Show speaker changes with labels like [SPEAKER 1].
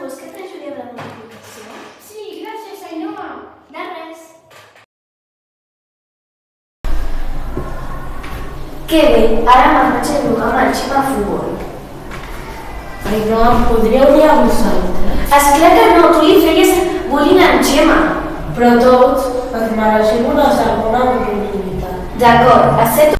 [SPEAKER 1] vols que t'ajudi amb la multiplicació?
[SPEAKER 2] Sí, gràcies, Ainhoa.
[SPEAKER 1] De res.
[SPEAKER 3] Que bé, ara me'n vaig a jugar amb el Xim a futbol.
[SPEAKER 4] Ainhoa, em podríeu dir a vosaltres?
[SPEAKER 3] Esclar que no, tu li feies bullying a en Gemma.
[SPEAKER 4] Però tots ens mereixem una segona oportunitat.
[SPEAKER 3] D'acord, accepto